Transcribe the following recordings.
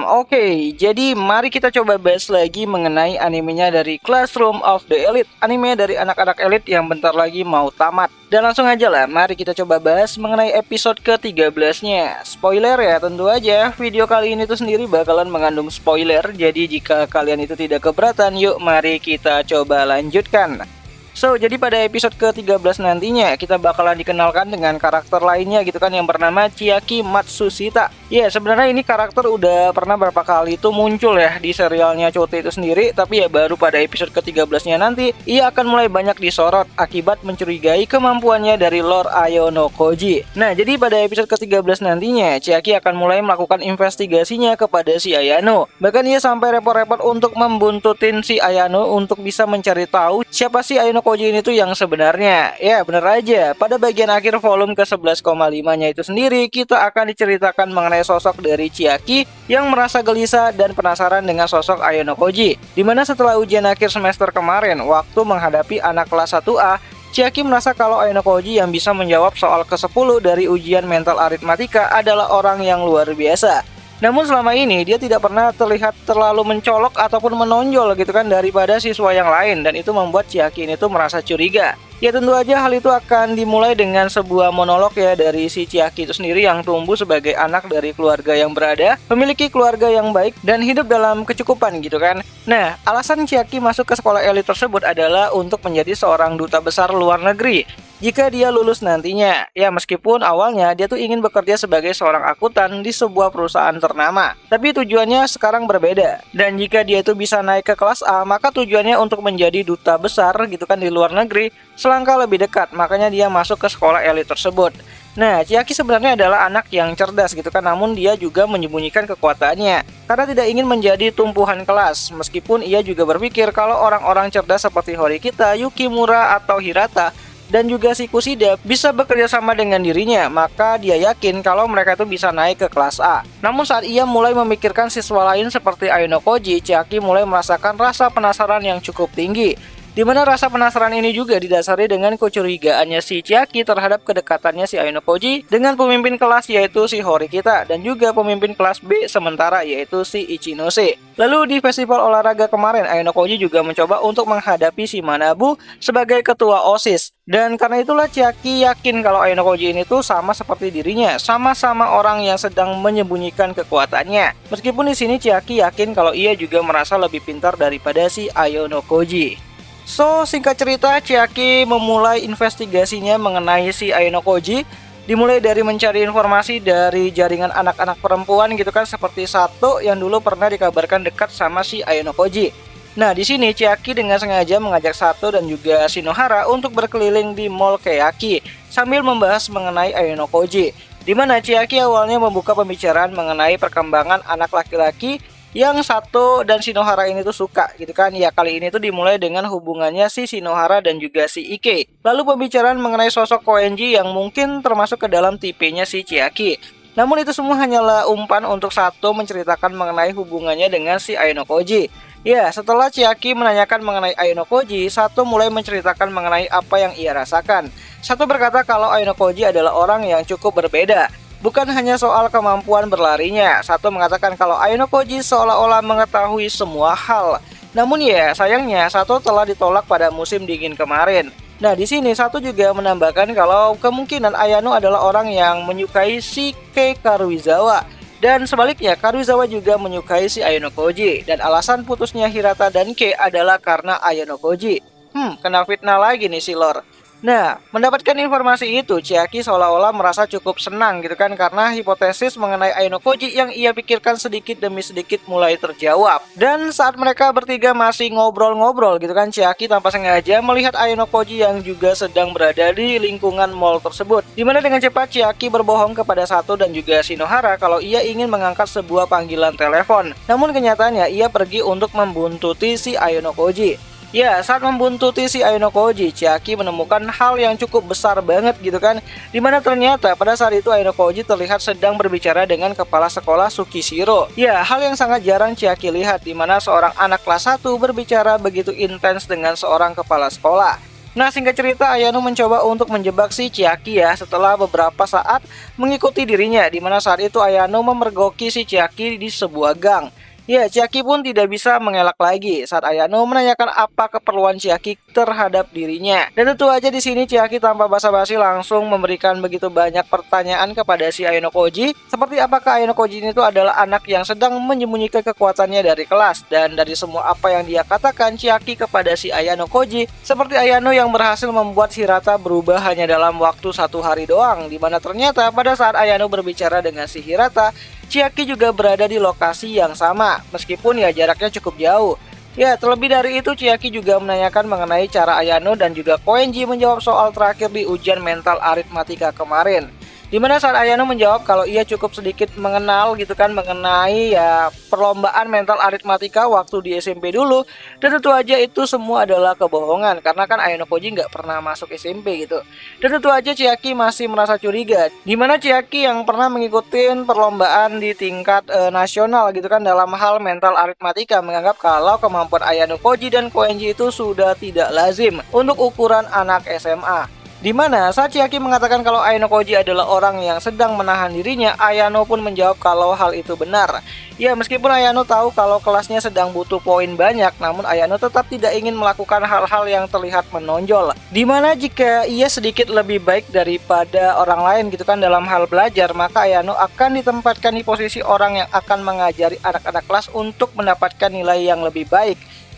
Oke, jadi mari kita coba bahas lagi mengenai animenya dari Classroom of the Elite. Anime dari anak-anak elit yang bentar lagi mau tamat. Dan langsung aja lah, mari kita coba bahas mengenai episode ke-13-nya. Spoiler ya, tentu aja video kali ini tuh sendiri bakalan mengandung spoiler. Jadi jika kalian itu tidak keberatan, yuk mari kita coba lanjutkan. Jadi pada episode ke-13 nantinya kita bakalan dikenalkan dengan karakter lainnya gitu kan, yang bernama Chiaki Matsushita. Ya, sebenarnya ini karakter udah pernah berapa kali itu muncul ya di serialnya Chote itu sendiri, tapi ya baru pada episode ke-13-nya nanti ia akan mulai banyak disorot akibat mencurigai kemampuannya dari Lord Ayano Koji. Nah, jadi pada episode ke-13 nantinya Chiaki akan mulai melakukan investigasinya kepada si Ayano. Bahkan ia sampai repot-repot untuk membuntutin si Ayano untuk bisa mencari tahu siapa sih Ayano Koji ini tuh yang sebenarnya. Ya bener aja, pada bagian akhir volume ke-11,5-nya itu sendiri kita akan diceritakan mengenai sosok dari Chiaki yang merasa gelisah dan penasaran dengan sosok Ayano Koji. Dimana setelah ujian akhir semester kemarin, waktu menghadapi anak kelas 1A, Chiaki merasa kalau Ayano Koji yang bisa menjawab soal ke-10 dari ujian mental aritmatika adalah orang yang luar biasa. Namun selama ini dia tidak pernah terlihat terlalu mencolok ataupun menonjol gitu kan daripada siswa yang lain, dan itu membuat Chiaki ini tuh merasa curiga. Ya tentu aja hal itu akan dimulai dengan sebuah monolog ya dari si Chiaki itu sendiri yang tumbuh sebagai anak dari keluarga yang berada, memiliki keluarga yang baik dan hidup dalam kecukupan gitu kan. Nah, alasan Chiaki masuk ke sekolah elit tersebut adalah untuk menjadi seorang duta besar luar negeri jika dia lulus nantinya. Ya meskipun awalnya dia tuh ingin bekerja sebagai seorang akuntan di sebuah perusahaan ternama, tapi tujuannya sekarang berbeda. Dan jika dia itu bisa naik ke kelas A, maka tujuannya untuk menjadi duta besar gitu kan di luar negeri selangkah lebih dekat. Makanya dia masuk ke sekolah elit tersebut. Nah, Chiaki sebenarnya adalah anak yang cerdas gitu kan, namun dia juga menyembunyikan kekuatannya karena tidak ingin menjadi tumpuhan kelas. Meskipun ia juga berpikir kalau orang-orang cerdas seperti Horikita, Yukimura, atau Hirata dan juga si Kushida bisa bekerja sama dengan dirinya, maka dia yakin kalau mereka itu bisa naik ke kelas A. Namun saat ia mulai memikirkan siswa lain seperti Ayano Koji, Chiaki mulai merasakan rasa penasaran yang cukup tinggi. Di mana rasa penasaran ini juga didasari dengan kecurigaannya si Chiaki terhadap kedekatannya si Ayano Koji dengan pemimpin kelas yaitu si Horikita dan juga pemimpin kelas B sementara yaitu si Ichinose. Lalu di festival olahraga kemarin, Ayano Koji juga mencoba untuk menghadapi si Manabu sebagai ketua OSIS. Dan karena itulah Chiaki yakin kalau Ayano Koji ini tuh sama seperti dirinya, sama-sama orang yang sedang menyembunyikan kekuatannya. Meskipun di sini Chiaki yakin kalau ia juga merasa lebih pintar daripada si Ayano Koji. Singkat cerita, Chiaki memulai investigasinya mengenai si Ayano Koji. Dimulai dari mencari informasi dari jaringan anak-anak perempuan gitu kan, seperti Sato yang dulu pernah dikabarkan dekat sama si Ayano Koji. Nah, di sini Chiaki dengan sengaja mengajak Sato dan juga Shinohara untuk berkeliling di Mall Keyaki sambil membahas mengenai Ayano Koji. Di mana Chiaki awalnya membuka pembicaraan mengenai perkembangan anak laki-laki yang Sato dan Shinohara ini tuh suka gitu kan. Ya kali ini tuh dimulai dengan hubungannya si Shinohara dan juga si Ike. Lalu pembicaraan mengenai sosok Koenji yang mungkin termasuk ke dalam tipenya si Chiaki. Namun itu semua hanyalah umpan untuk Sato menceritakan mengenai hubungannya dengan si Ayano Koji. Ya, setelah Chiaki menanyakan mengenai Ayano Koji, Sato mulai menceritakan mengenai apa yang ia rasakan. Sato berkata kalau Ayano Koji adalah orang yang cukup berbeda. Bukan hanya soal kemampuan berlarinya, Sato mengatakan kalau Ayano Koji seolah-olah mengetahui semua hal. Namun ya, sayangnya Sato telah ditolak pada musim dingin kemarin. Nah, di sini Sato juga menambahkan kalau kemungkinan Ayano adalah orang yang menyukai si Kei Karuizawa. Dan sebaliknya, Karuizawa juga menyukai si Ayano Koji. Dan alasan putusnya Hirata dan Kei adalah karena Ayano Koji. Kena fitnah lagi nih si Lord. Nah, mendapatkan informasi itu, Chiaki seolah-olah merasa cukup senang gitu kan, karena hipotesis mengenai Ayano Koji yang ia pikirkan sedikit demi sedikit mulai terjawab. Dan saat mereka bertiga masih ngobrol-ngobrol gitu kan, Chiaki tanpa sengaja melihat Ayano Koji yang juga sedang berada di lingkungan mall tersebut. Dimana dengan cepat Chiaki berbohong kepada Sato dan juga Shinohara kalau ia ingin mengangkat sebuah panggilan telepon. Namun kenyataannya ia pergi untuk membuntuti si Ayano Koji. Ya, saat membuntuti si Ayano Koji, Chiaki menemukan hal yang cukup besar banget gitu kan. Dimana ternyata pada saat itu Ayano Koji terlihat sedang berbicara dengan kepala sekolah Tsukishiro. Ya, hal yang sangat jarang Chiaki lihat, dimana seorang anak kelas 1 berbicara begitu intens dengan seorang kepala sekolah. Nah, singkat cerita, Ayano mencoba untuk menjebak si Chiaki ya setelah beberapa saat mengikuti dirinya, di mana saat itu Ayano memergoki si Chiaki di sebuah gang. Ya, Chiaki pun tidak bisa mengelak lagi saat Ayano menanyakan apa keperluan Chiaki terhadap dirinya. Dan tentu aja di sini Chiaki tanpa basa-basi langsung memberikan begitu banyak pertanyaan kepada si Ayano Koji, seperti apakah Ayano Koji ini tuh adalah anak yang sedang menyembunyikan kekuatannya dari kelas. Dan dari semua apa yang dia katakan Chiaki kepada si Ayano Koji, seperti Ayano yang berhasil membuat Hirata berubah hanya dalam waktu 1 hari doang, dimana ternyata pada saat Ayano berbicara dengan si Hirata, Chiaki juga berada di lokasi yang sama, meskipun ya jaraknya cukup jauh. Ya, terlebih dari itu Chiaki juga menanyakan mengenai cara Ayano dan juga Koenji menjawab soal terakhir di ujian mental aritmatika kemarin. Dimana saat Ayano menjawab kalau ia cukup sedikit mengenal gitu kan mengenai ya perlombaan mental aritmatika waktu di SMP dulu. Dan tentu aja itu semua adalah kebohongan karena kan Ayano Koji nggak pernah masuk SMP gitu. Dan tentu aja Chiaki masih merasa curiga. Dimana Chiaki yang pernah mengikuti perlombaan di tingkat nasional gitu kan dalam hal mental aritmatika menganggap kalau kemampuan Ayano Koji dan Koenji itu sudah tidak lazim untuk ukuran anak SMA. Dimana saat Chiaki mengatakan kalau Ayano Koji adalah orang yang sedang menahan dirinya, Ayano pun menjawab kalau hal itu benar. Ya, meskipun Ayano tahu kalau kelasnya sedang butuh poin banyak, namun Ayano tetap tidak ingin melakukan hal-hal yang terlihat menonjol. Dimana jika ia sedikit lebih baik daripada orang lain gitu kan dalam hal belajar, maka Ayano akan ditempatkan di posisi orang yang akan mengajari anak-anak kelas untuk mendapatkan nilai yang lebih baik.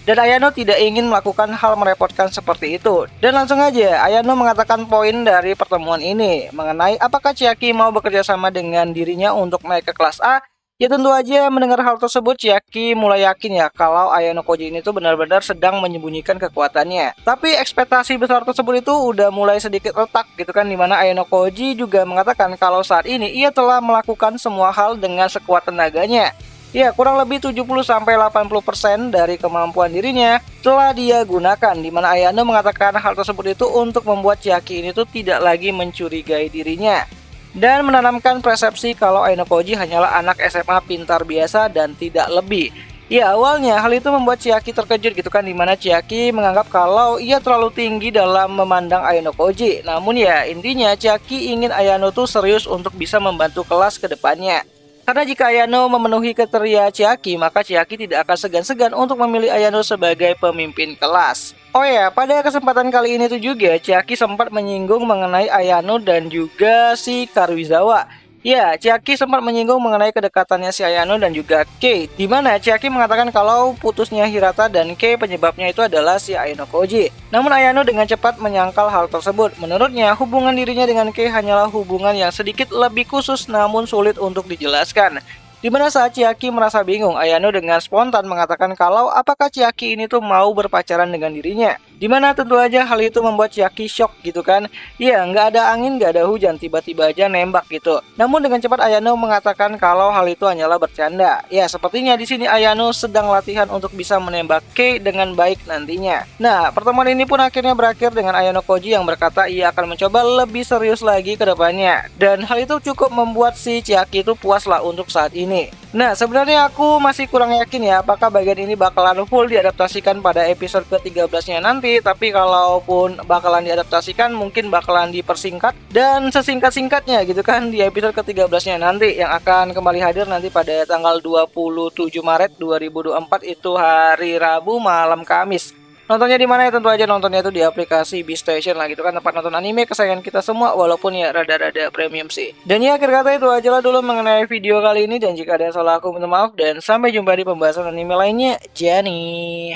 Dan Ayano tidak ingin melakukan hal merepotkan seperti itu. Dan langsung aja Ayano mengatakan poin dari pertemuan ini mengenai apakah Chiaki mau bekerja sama dengan dirinya untuk naik ke kelas A. Ya tentu aja mendengar hal tersebut Chiaki mulai yakin ya kalau Ayano Koji ini tuh benar-benar sedang menyembunyikan kekuatannya. Tapi ekspektasi besar tersebut itu udah mulai sedikit retak gitu kan, dimana Ayano Koji juga mengatakan kalau saat ini ia telah melakukan semua hal dengan sekuat tenaganya. Ya, kurang lebih 70-80% dari kemampuan dirinya telah dia gunakan, di mana Ayano mengatakan hal tersebut itu untuk membuat Chiaki ini tuh tidak lagi mencurigai dirinya dan menanamkan persepsi kalau Ayano Koji hanyalah anak SMA pintar biasa dan tidak lebih. Ya, awalnya hal itu membuat Chiaki terkejut gitu kan, dimana Chiaki menganggap kalau ia terlalu tinggi dalam memandang Ayano Koji. Namun ya intinya Chiaki ingin Ayano tuh serius untuk bisa membantu kelas ke depannya. Karena jika Ayano memenuhi kriteria Chiaki, maka Chiaki tidak akan segan-segan untuk memilih Ayano sebagai pemimpin kelas. Oh ya, pada kesempatan kali ini tuh juga Chiaki sempat menyinggung mengenai Ayano dan juga si Karuizawa. Ya, Chiaki sempat menyinggung mengenai kedekatannya si Ayano dan juga Kei, di mana Chiaki mengatakan kalau putusnya Hirata dan Kei penyebabnya itu adalah si Ayano Koji. Namun Ayano dengan cepat menyangkal hal tersebut. Menurutnya, hubungan dirinya dengan Kei hanyalah hubungan yang sedikit lebih khusus namun sulit untuk dijelaskan. Dimana saat Chiaki merasa bingung, Ayano dengan spontan mengatakan kalau apakah Chiaki ini tuh mau berpacaran dengan dirinya. Dimana tentu aja hal itu membuat Chiaki shock gitu kan. Ya, nggak ada angin, nggak ada hujan, tiba-tiba aja nembak gitu. Namun dengan cepat Ayano mengatakan kalau hal itu hanyalah bercanda. Ya, sepertinya di sini Ayano sedang latihan untuk bisa menembak Kei dengan baik nantinya. Nah, pertemuan ini pun akhirnya berakhir dengan Ayano Koji yang berkata ia akan mencoba lebih serius lagi ke depannya. Dan hal itu cukup membuat si Chiaki itu puas lah untuk saat ini. Nah, sebenarnya aku masih kurang yakin ya apakah bagian ini bakalan full diadaptasikan pada episode ke-13-nya nanti. Tapi kalaupun bakalan diadaptasikan mungkin bakalan dipersingkat dan sesingkat-singkatnya gitu kan di episode ke-13-nya nanti, yang akan kembali hadir nanti pada tanggal 27 Maret 2024 itu hari Rabu malam Kamis. Nontonnya di mana ya? Tentu aja nontonnya itu di aplikasi Beastation lah gitu kan, tempat nonton anime kesayangan kita semua, walaupun ya rada-rada premium sih. Dan ya akhir kata itu aja lah dulu mengenai video kali ini, dan jika ada yang salah aku minta maaf dan sampai jumpa di pembahasan anime lainnya. Jani.